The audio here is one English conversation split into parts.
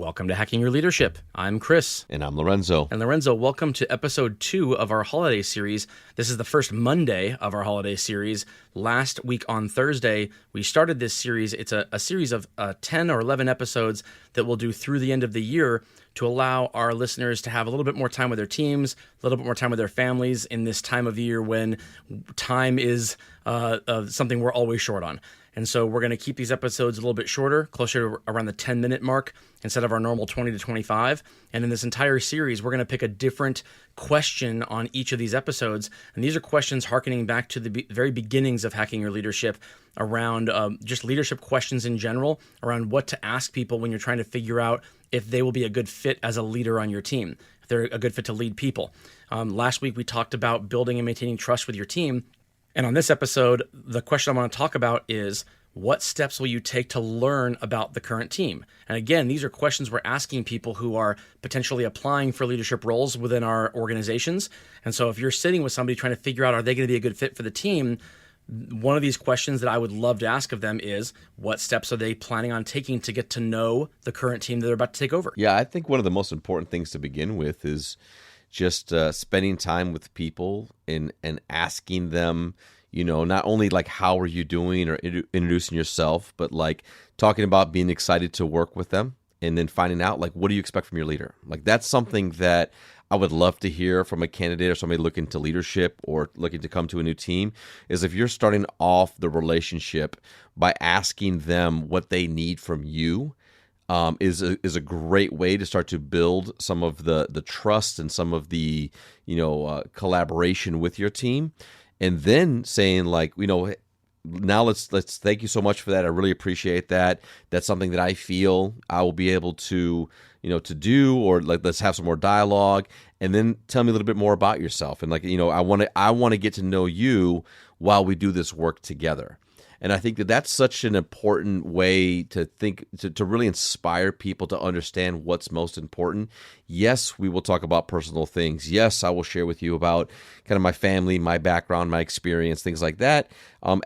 Welcome to Hacking Your Leadership. I'm Chris. And I'm Lorenzo. And Lorenzo, welcome to episode 2 of our holiday series. This is the first Monday of our holiday series. Last week on Thursday, we started this series. It's a series of 10 or 11 episodes that we'll do through the end of the year to allow our listeners to have a little bit more time with their teams, a little bit more time with their families in this time of year when time is something we're always short on. And so we're going to keep these episodes a little bit shorter, closer to around the 10-minute mark instead of our normal 20 to 25. And in this entire series, we're going to pick a different question on each of these episodes. And these are questions hearkening back to the very beginnings of Hacking Your Leadership around just leadership questions in general, around what to ask people when you're trying to figure out if they will be a good fit as a leader on your team, if they're a good fit to lead people. Last week, we talked about building and maintaining trust with your team. And on this episode, the question I want to talk about is, what steps will you take to learn about the current team? And again, these are questions we're asking people who are potentially applying for leadership roles within our organizations. And so if you're sitting with somebody trying to figure out, are they going to be a good fit for the team? One of these questions that I would love to ask of them is, what steps are they planning on taking to get to know the current team that they're about to take over? Yeah, I think one of the most important things to begin with is just spending time with people and asking them, not only like, how are you doing, or introducing yourself, but like talking about being excited to work with them, and then finding out, like, what do you expect from your leader? Like, that's something that I would love to hear from a candidate or somebody looking to leadership or looking to come to a new team, is if you're starting off the relationship by asking them what they need from you, is a great way to start to build some of the trust and some of the collaboration with your team, and then saying, like, now let's thank you so much for that. I really appreciate that. That's something that I feel I will be able to to do, or like, let's have some more dialogue, and then tell me a little bit more about yourself, and like, I want to get to know you while we do this work together. And I think that that's such an important way to think, to really inspire people to understand what's most important. Yes, we will talk about personal things. Yes, I will share with you about kind of my family, my background, my experience, things like that,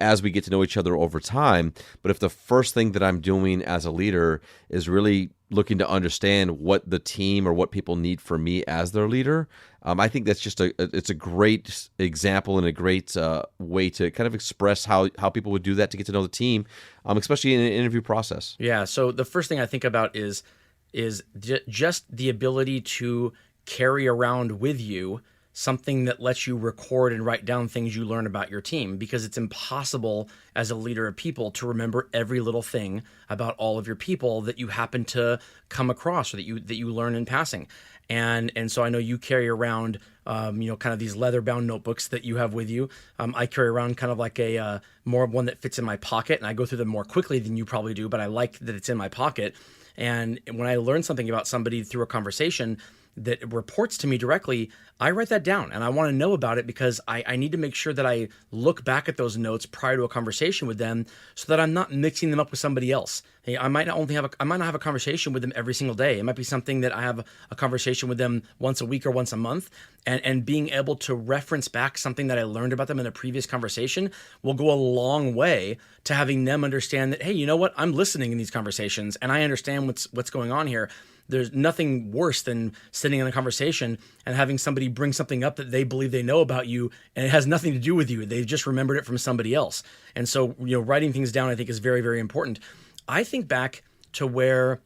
as we get to know each other over time. But if the first thing that I'm doing as a leader is really looking to understand what the team or what people need from me as their leader, I think that's just it's a great example and a great way to kind of express how people would do that to get to know the team, especially in an interview process. Yeah. So the first thing I think about is just the ability to carry around with you something that lets you record and write down things you learn about your team, because it's impossible as a leader of people to remember every little thing about all of your people that you happen to come across, or that you learn in passing. And so I know you carry around, kind of these leather-bound notebooks that you have with you. I carry around kind of like a more one that fits in my pocket, and I go through them more quickly than you probably do, but I like that it's in my pocket. And when I learn something about somebody through a conversation that reports to me directly, I write that down, and I want to know about it, because I need to make sure that I look back at those notes prior to a conversation with them, so that I'm not mixing them up with somebody else. Hey, I might not have a conversation with them every single day. It might be something that I have a conversation with them once a week or once a month, and being able to reference back something that I learned about them in a previous conversation will go a long way to having them understand that, hey, you know what? I'm listening in these conversations, and I understand what's going on here. There's nothing worse than sitting in a conversation and having somebody bring something up that they believe they know about you, and it has nothing to do with you. They've just remembered it from somebody else. And so, writing things down, I think, is very, very important. I think back to where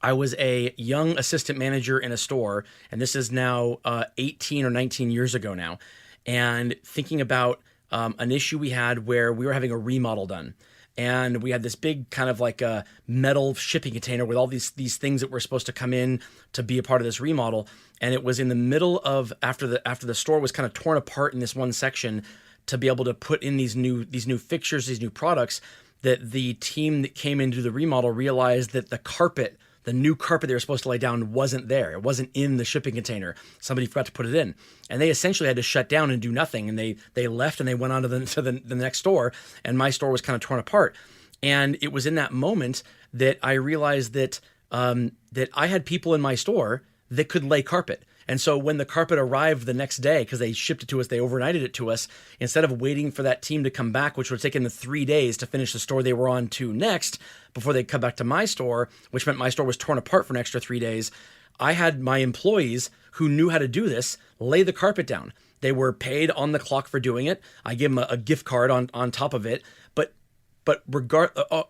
I was a young assistant manager in a store, and this is now 18 or 19 years ago now, and thinking about an issue we had where we were having a remodel done. And we had this big kind of like a metal shipping container with all these things that were supposed to come in to be a part of this remodel. And it was in the middle of, after the store was kind of torn apart in this one section, to be able to put in these new fixtures, these new products, that the team that came into the remodel realized that the new carpet they were supposed to lay down wasn't there. It wasn't in the shipping container. Somebody forgot to put it in. And they essentially had to shut down and do nothing. And they left, and they went on to the next store, and my store was kind of torn apart. And it was in that moment that I realized that that I had people in my store that could lay carpet. And so when the carpet arrived the next day, because they shipped it to us, they overnighted it to us, instead of waiting for that team to come back, which would have taken them 3 days to finish the store they were on to next before they come back to my store, which meant my store was torn apart for an extra 3 days, I had my employees who knew how to do this lay the carpet down. They were paid on the clock for doing it. I gave them a gift card on top of it. But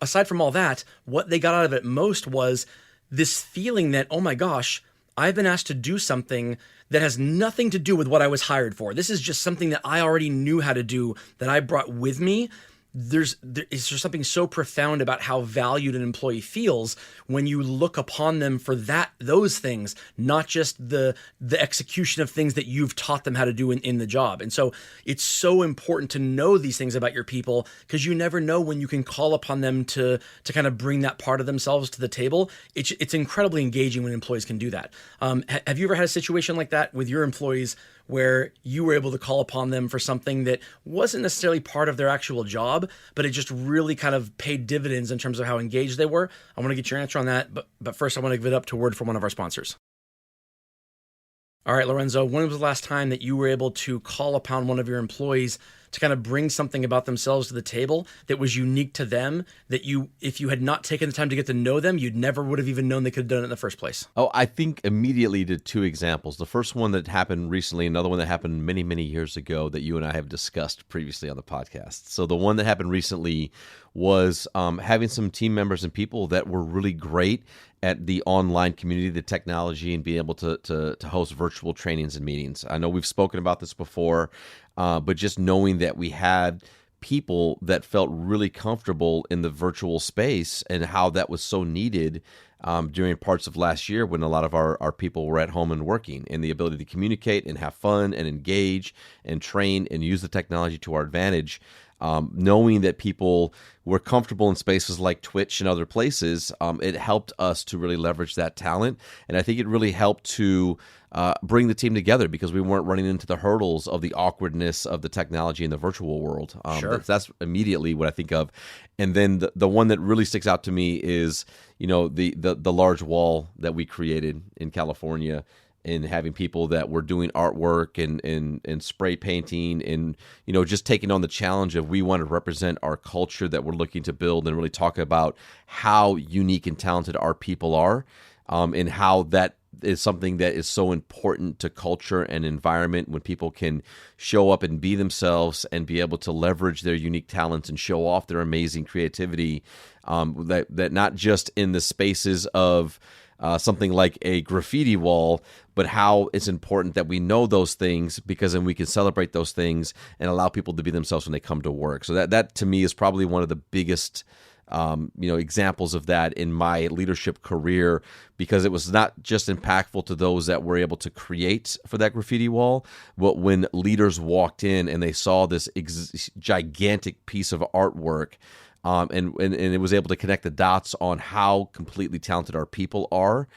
aside from all that, what they got out of it most was this feeling that, oh my gosh, I've been asked to do something that has nothing to do with what I was hired for. This is just something that I already knew how to do, that I brought with me. There's something so profound about how valued an employee feels when you look upon them for those things, not just the execution of things that you've taught them how to do in the job. And so it's so important to know these things about your people, because you never know when you can call upon them to kind of bring that part of themselves to the table. It's incredibly engaging when employees can do that. Have you ever had a situation like that with your employees, where you were able to call upon them for something that wasn't necessarily part of their actual job, but it just really kind of paid dividends in terms of how engaged they were? I want to get your answer on that, but first I want to give it up to a word from one of our sponsors. All right, Lorenzo, when was the last time that you were able to call upon one of your employees to kind of bring something about themselves to the table that was unique to them, that if you had not taken the time to get to know them, you'd never would have even known they could have done it in the first place? Oh, I think immediately to two examples. The first one that happened recently, another one that happened many, many years ago that you and I have discussed previously on the podcast. So the one that happened recently was having some team members and people that were really great at the online community, the technology, and being able to host virtual trainings and meetings. I know we've spoken about this before, but just knowing that we had people that felt really comfortable in the virtual space and how that was so needed during parts of last year when a lot of our people were at home and working, and the ability to communicate and have fun and engage and train and use the technology to our advantage. Knowing that people were comfortable in spaces like Twitch and other places, it helped us to really leverage that talent. And I think it really helped to bring the team together, because we weren't running into the hurdles of the awkwardness of the technology in the virtual world. Sure. That's immediately what I think of. And then the one that really sticks out to me is, the large wall that we created in California, and having people that were doing artwork and spray painting and, just taking on the challenge of, we want to represent our culture that we're looking to build, and really talk about how unique and talented our people are, and how that is something that is so important to culture and environment, when people can show up and be themselves and be able to leverage their unique talents and show off their amazing creativity, that not just in the spaces of something like a graffiti wall, but how it's important that we know those things, because then we can celebrate those things and allow people to be themselves when they come to work. So that to me is probably one of the biggest examples of that in my leadership career, because it was not just impactful to those that were able to create for that graffiti wall, but when leaders walked in and they saw this gigantic piece of artwork, and it was able to connect the dots on how completely talented our people are.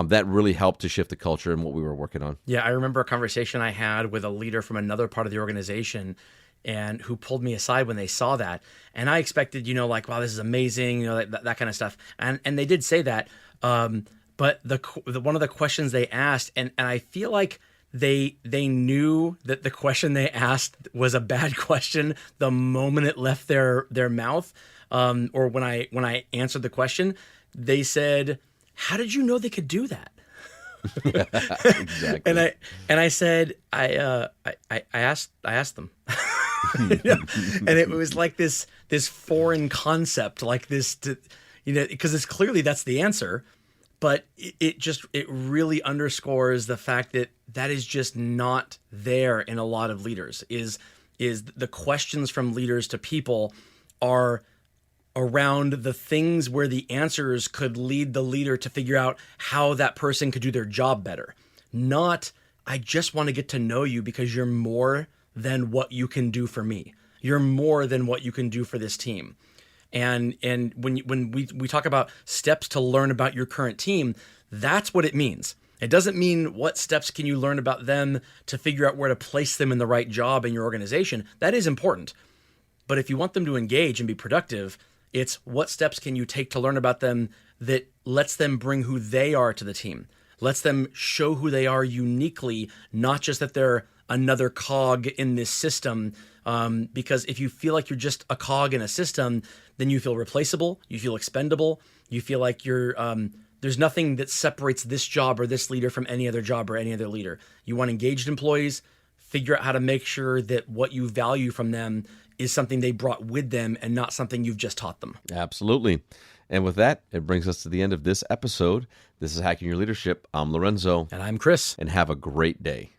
That really helped to shift the culture and what we were working on. Yeah, I remember a conversation I had with a leader from another part of the organization, and who pulled me aside when they saw that. And I expected, wow, this is amazing, that kind of stuff. And they did say that. But one of the questions they asked, and I feel like they knew that the question they asked was a bad question the moment it left their mouth. Or when I answered the question, they said, "How did you know they could do that?" Exactly. and I said, I asked them. And it was like this foreign concept, like this, because it's clearly that's the answer, but it really underscores the fact that is just not there in a lot of leaders. Is the questions from leaders to people are around the things where the answers could lead the leader to figure out how that person could do their job better. Not, I just want to get to know you because you're more than what you can do for me. You're more than what you can do for this team. And when we talk about steps to learn about your current team, that's what it means. It doesn't mean what steps can you learn about them to figure out where to place them in the right job in your organization. That is important. But if you want them to engage and be productive, it's what steps can you take to learn about them that lets them bring who they are to the team. lets them show who they are uniquely, not just that they're another cog in this system. Because if you feel like you're just a cog in a system, then you feel replaceable, you feel expendable, you feel like you're there's nothing that separates this job or this leader from any other job or any other leader. You want engaged employees, figure out how to make sure that what you value from them is something they brought with them and not something you've just taught them. Absolutely. And with that, it brings us to the end of this episode. This is Hacking Your Leadership. I'm Lorenzo. And I'm Chris. And have a great day.